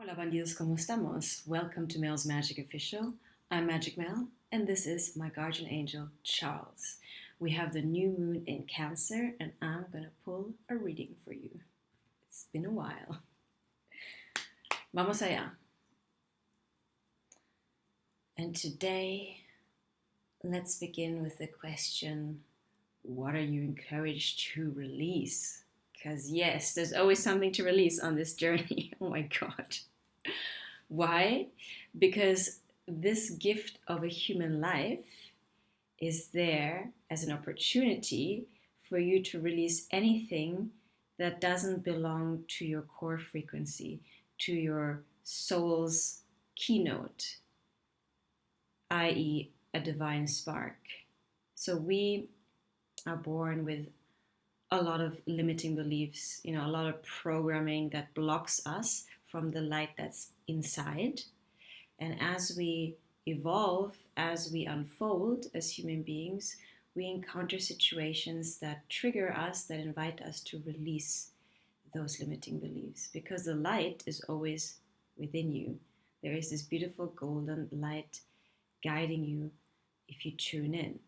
Hola bandidos, ¿cómo estamos? Welcome to Mel's Magic Official. I'm Magic Mel, and this is my guardian angel, Charles. We have the new moon in Cancer, and I'm gonna pull a reading for you. It's been a while. Vamos allá. And today, let's begin with the question, what are you encouraged to release? Because yes, there's always something to release on this journey. Oh my God. Why? Because this gift of a human life is there as an opportunity for you to release anything that doesn't belong to your core frequency, to your soul's keynote, i.e., a divine spark. So we are born with a lot of limiting beliefs, a lot of programming that blocks us from the light that's inside. And as we evolve, as we unfold as human beings, we encounter situations that trigger us, that invite us to release those limiting beliefs, because the light is always within you. There is this beautiful golden light guiding you if you tune in.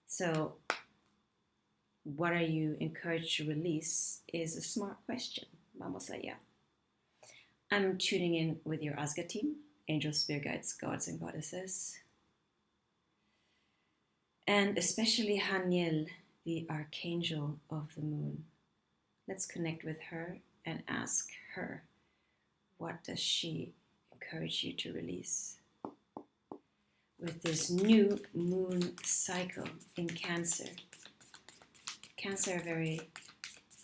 So what are you encouraged to release is a smart question. Vamos allá. I'm tuning in with your Asga team, angels, spirit guides, gods, and goddesses. And especially Haniel, the archangel of the moon. Let's connect with her and ask her, what does she encourage you to release? With this new moon cycle in Cancer. Cancer are very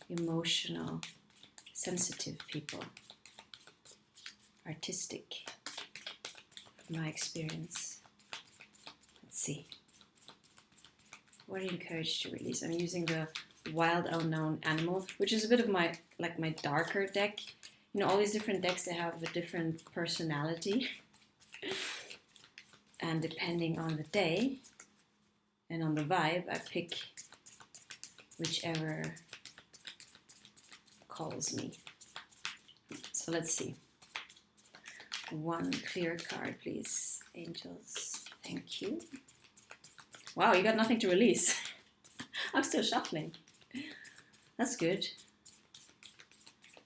emotional, sensitive people, artistic, from my experience. Let's see. What are you encouraged to release? I'm using the Wild Unknown Animal, which is a bit of my darker deck. All these different decks, they have a different personality. And depending on the day and on the vibe, I pick whichever calls me. So let's see. One clear card, please, angels. Thank you. Wow, you got nothing to release. I'm still shuffling. That's good.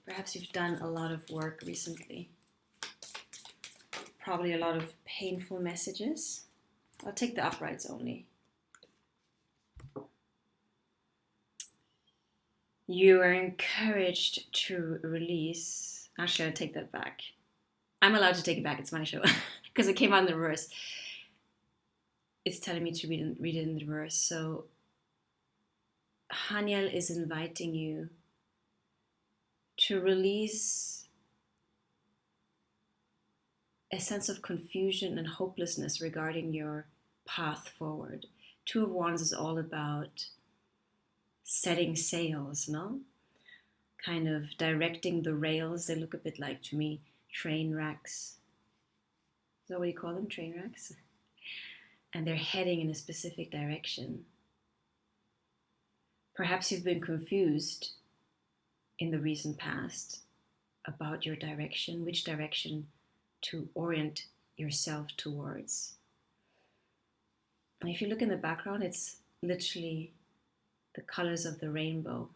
Perhaps you've done a lot of work recently. Probably a lot of painful messages. I'll take the uprights only. You are encouraged to release. Actually, I'll take that back. I'm allowed to take it back. It's my show. Because it came out in the reverse. It's telling me to read it in the reverse. So, Haniel is inviting you to release a sense of confusion and hopelessness regarding your path forward. Two of Wands is all about setting sails, no? Kind of directing the rails. They look a bit like, to me, train wrecks. Is that what you call them? Train wrecks? And they're heading in a specific direction. Perhaps you've been confused in the recent past about your direction, which direction to orient yourself towards. And if you look in the background, it's literally the colors of the rainbow,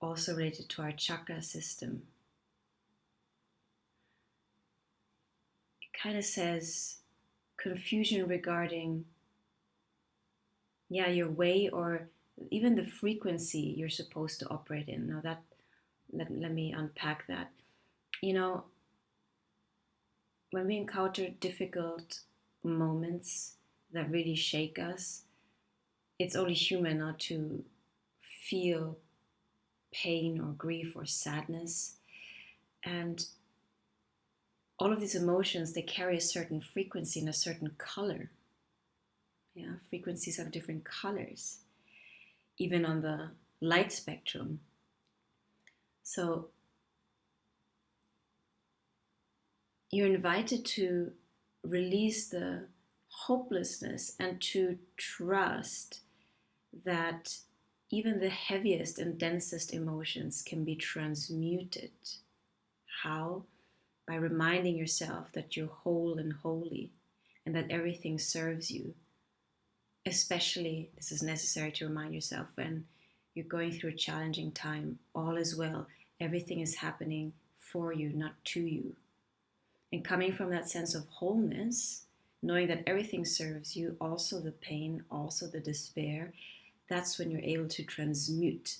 also related to our chakra system. It kind of says confusion regarding, your way or even the frequency you're supposed to operate in. Now let me unpack that. When we encounter difficult moments that really shake us, it's only human not to feel pain or grief or sadness. And all of these emotions, they carry a certain frequency and a certain color. Frequencies have different colors, even on the light spectrum. So you're invited to release the hopelessness and to trust that even the heaviest and densest emotions can be transmuted. How? By reminding yourself that you're whole and holy and that everything serves you. Especially, this is necessary to remind yourself when you're going through a challenging time. All is well. Everything is happening for you, not to you. And coming from that sense of wholeness, knowing that everything serves you, also the pain, also the despair, that's when you're able to transmute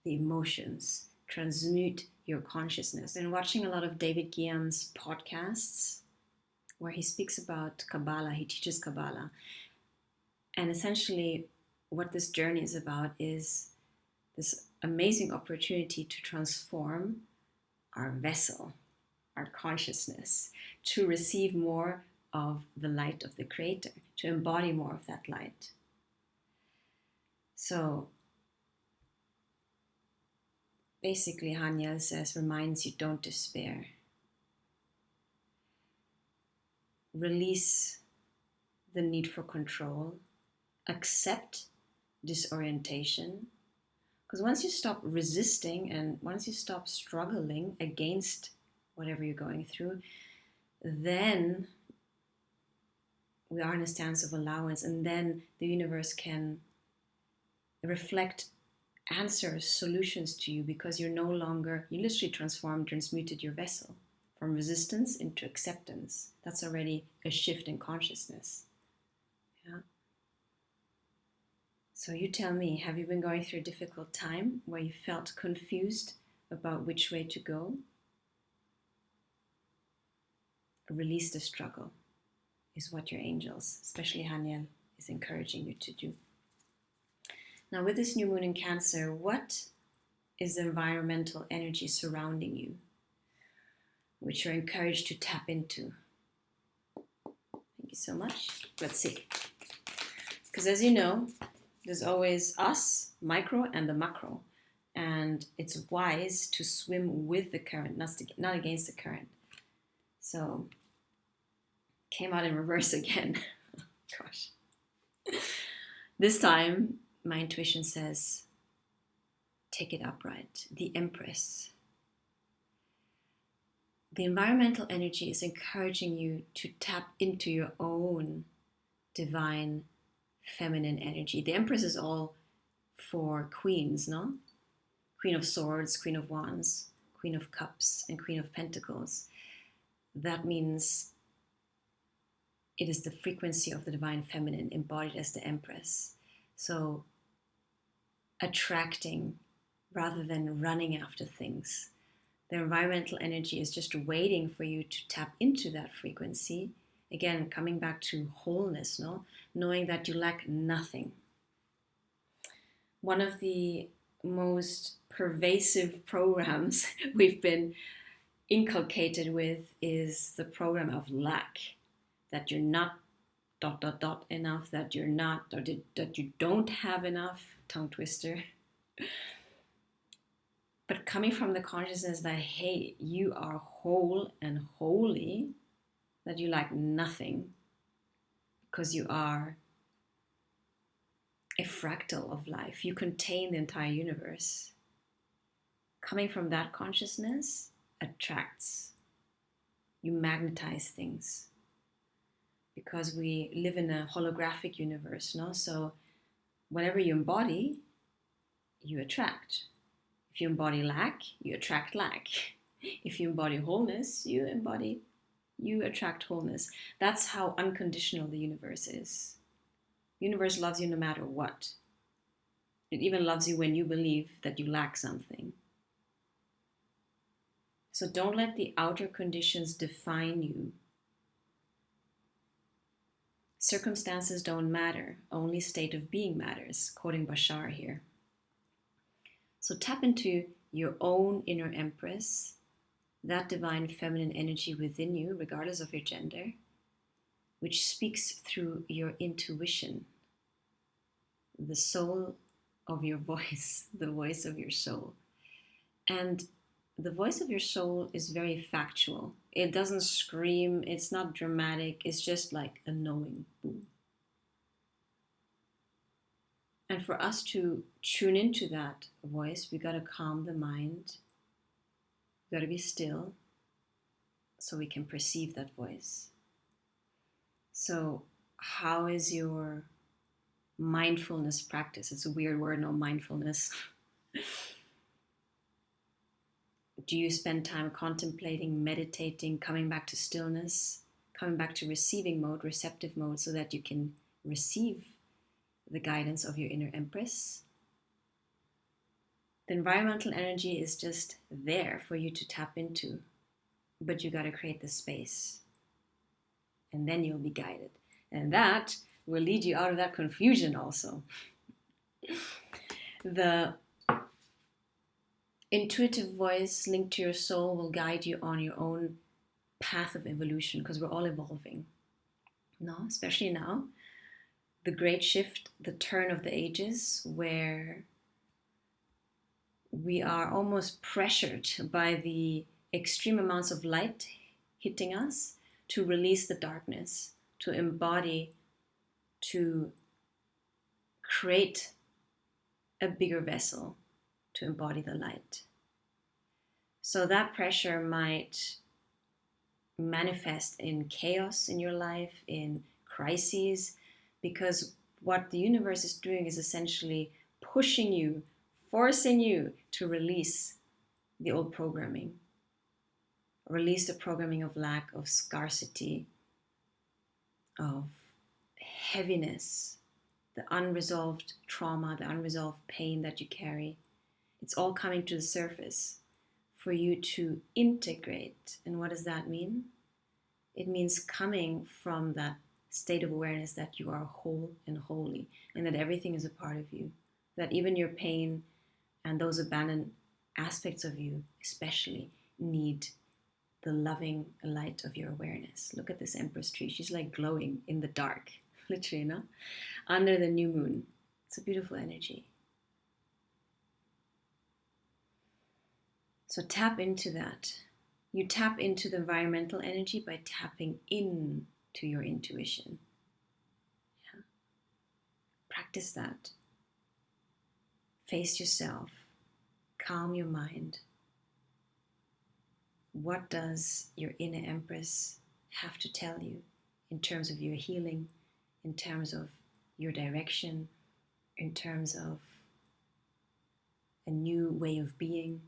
the emotions, transmute your consciousness. And watching a lot of David Guiam's podcasts where he speaks about Kabbalah, he teaches Kabbalah. And essentially, what this journey is about is this amazing opportunity to transform our vessel, our consciousness, to receive more of the light of the Creator, to embody more of that light. So basically, Haniel says, reminds you, don't despair. Release the need for control. Accept disorientation. Because once you stop resisting and once you stop struggling against whatever you're going through, then we are in a stance of allowance, and then the universe can reflect answers, solutions to you, because you're no longer, you literally transmuted your vessel from resistance into acceptance. That's already a shift in consciousness. Yeah. So you tell me, have you been going through a difficult time where you felt confused about which way to go? Release the struggle is what your angels, especially Haniel, is encouraging you to do. Now, with this new moon in Cancer, what is the environmental energy surrounding you, which you're encouraged to tap into? Thank you so much. Let's see. Because as you know, there's always us, micro, and the macro. And it's wise to swim with the current, not against the current. So, came out in reverse again. Gosh. This time, my intuition says, take it upright. The Empress. The environmental energy is encouraging you to tap into your own divine feminine energy. The Empress is all for queens, no? Queen of Swords, Queen of Wands, Queen of Cups, and Queen of Pentacles. That means it is the frequency of the divine feminine embodied as the Empress. So attracting rather than running after things. The environmental energy is just waiting for you to tap into that frequency. Again, coming back to wholeness, no? Knowing that you lack nothing. One of the most pervasive programs we've been inculcated with is the program of lack. That you're not ... enough, that you're not, or that you don't have enough, tongue twister. But coming from the consciousness that, hey, you are whole and holy, that you lack nothing, because you are a fractal of life. You contain the entire universe. Coming from that consciousness attracts. You magnetize things. Because we live in a holographic universe, no? So whatever you embody, you attract. If you embody lack, you attract lack. If you embody wholeness, you attract wholeness. That's how unconditional the universe is. The universe loves you no matter what. It even loves you when you believe that you lack something. So don't let the outer conditions define you. Circumstances don't matter, only state of being matters, quoting Bashar here. So tap into your own inner Empress, that divine feminine energy within you, regardless of your gender, which speaks through your intuition, the soul of your voice, the voice of your soul. And the voice of your soul is very factual. It doesn't scream, it's not dramatic, it's just like a knowing. Boom. And for us to tune into that voice, we got to calm the mind, we got to be still so we can perceive that voice. So, how is your mindfulness practice? It's a weird word, no, mindfulness. Do you spend time contemplating, meditating, coming back to stillness, coming back to receiving mode, receptive mode, so that you can receive the guidance of your inner empress? The environmental energy is just there for you to tap into, but you got to create the space, and then you'll be guided. And that will lead you out of that confusion also. The intuitive voice linked to your soul will guide you on your own path of evolution, because we're all evolving. No, especially now, the great shift, the turn of the ages, where we are almost pressured by the extreme amounts of light hitting us to release the darkness, to embody, to create a bigger vessel to embody the light. So that pressure might manifest in chaos in your life, in crises, because what the universe is doing is essentially pushing you, forcing you to release the old programming. Release the programming of lack, of scarcity, of heaviness, the unresolved trauma, the unresolved pain that you carry. It's all coming to the surface for you to integrate. And what does that mean? It means coming from that state of awareness that you are whole and holy, and that everything is a part of you, that even your pain and those abandoned aspects of you especially need the loving light of your awareness. Look at this Empress tree. She's like glowing in the dark, literally, no? Under the new moon. It's a beautiful energy. So tap into that. You tap into the environmental energy by tapping into your intuition. Yeah. Practice that. Face yourself. Calm your mind. What does your inner empress have to tell you in terms of your healing, in terms of your direction, in terms of a new way of being,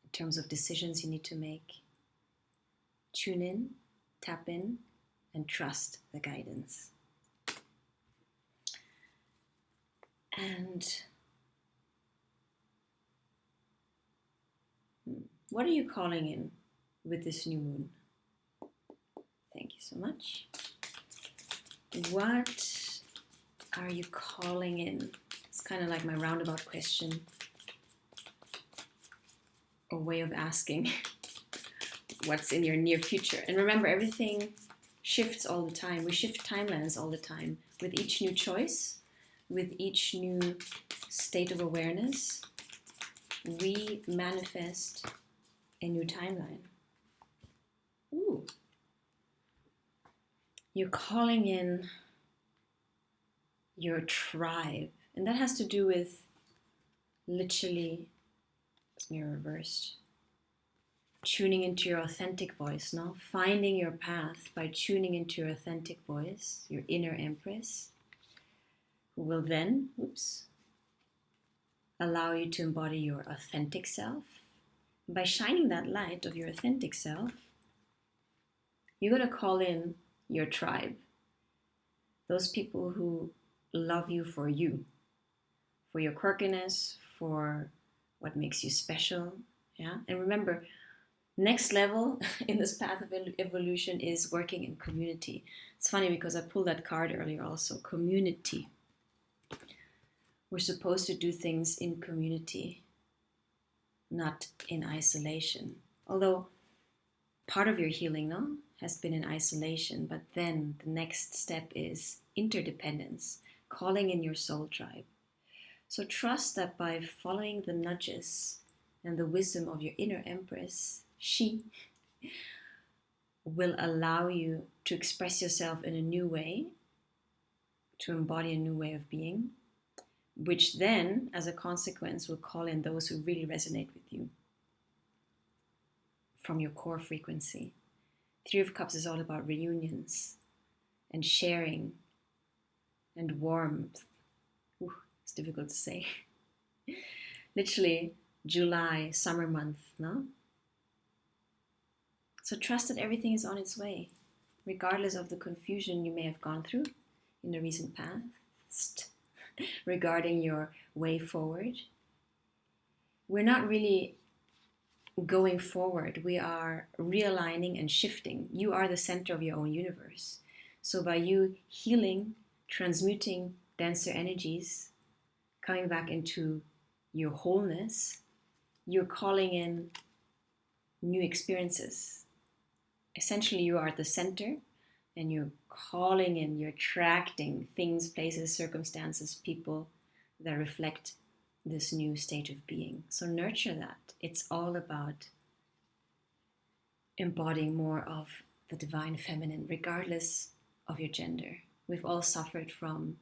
in terms of decisions you need to make? Tune in, tap in, and trust the guidance. And what are you calling in with this new moon? Thank you so much. What are you calling in? It's kind of like my roundabout question, a way of asking what's in your near future. And remember, everything shifts all the time. We shift timelines all the time. With each new choice, with each new state of awareness, we manifest a new timeline. Ooh. You're calling in your tribe. And that has to do with literally, it's mirror reversed, tuning into your authentic voice, no? Finding your path by tuning into your authentic voice, your inner empress, who will then, allow you to embody your authentic self. By shining that light of your authentic self, you're going to call in your tribe. Those people who love you, for your quirkiness, for what makes you special. Yeah. And remember, next level in this path of evolution is working in community. It's funny because I pulled that card earlier also. Community. We're supposed to do things in community, not in isolation. Although part of your healing, no, has been in isolation, but then the next step is interdependence, calling in your soul tribe. So trust that by following the nudges and the wisdom of your inner empress, she will allow you to express yourself in a new way, to embody a new way of being, which then, as a consequence, will call in those who really resonate with you from your core frequency. Three of Cups is all about reunions and sharing and warmth. Ooh, it's difficult to say. Literally, July, summer month, no? So trust that everything is on its way, regardless of the confusion you may have gone through in the recent past regarding your way forward. We're not really going forward. We are realigning and shifting. You are the center of your own universe. So by you healing, transmuting denser energies, coming back into your wholeness, you're calling in new experiences. Essentially, you are at the center and you're calling in, you're attracting things, places, circumstances, people that reflect this new state of being. So nurture that. It's all about embodying more of the divine feminine, regardless of your gender. We've all suffered from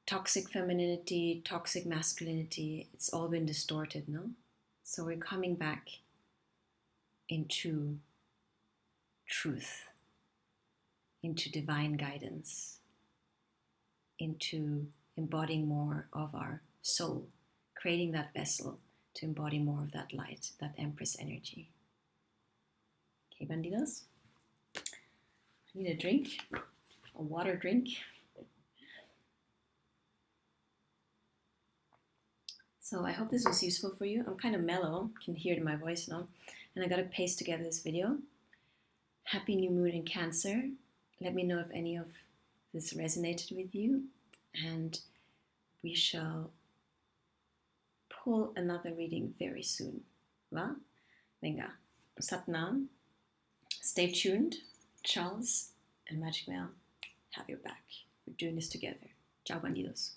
toxic femininity, toxic masculinity. It's all been distorted, no? So we're coming back into truth, into divine guidance, into embodying more of our soul, creating that vessel to embody more of that light, that Empress energy. Okay, bandidos? I need a drink, a water drink. So I hope this was useful for you. I'm kind of mellow, you can hear it in my voice now, and I got to paste together this video. Happy new moon in Cancer. Let me know if any of this resonated with you, and we shall pull another reading very soon. Va? Venga. Satnam. Stay tuned. Charles and Magic Mel have your back. We're doing this together. Ciao, bandidos.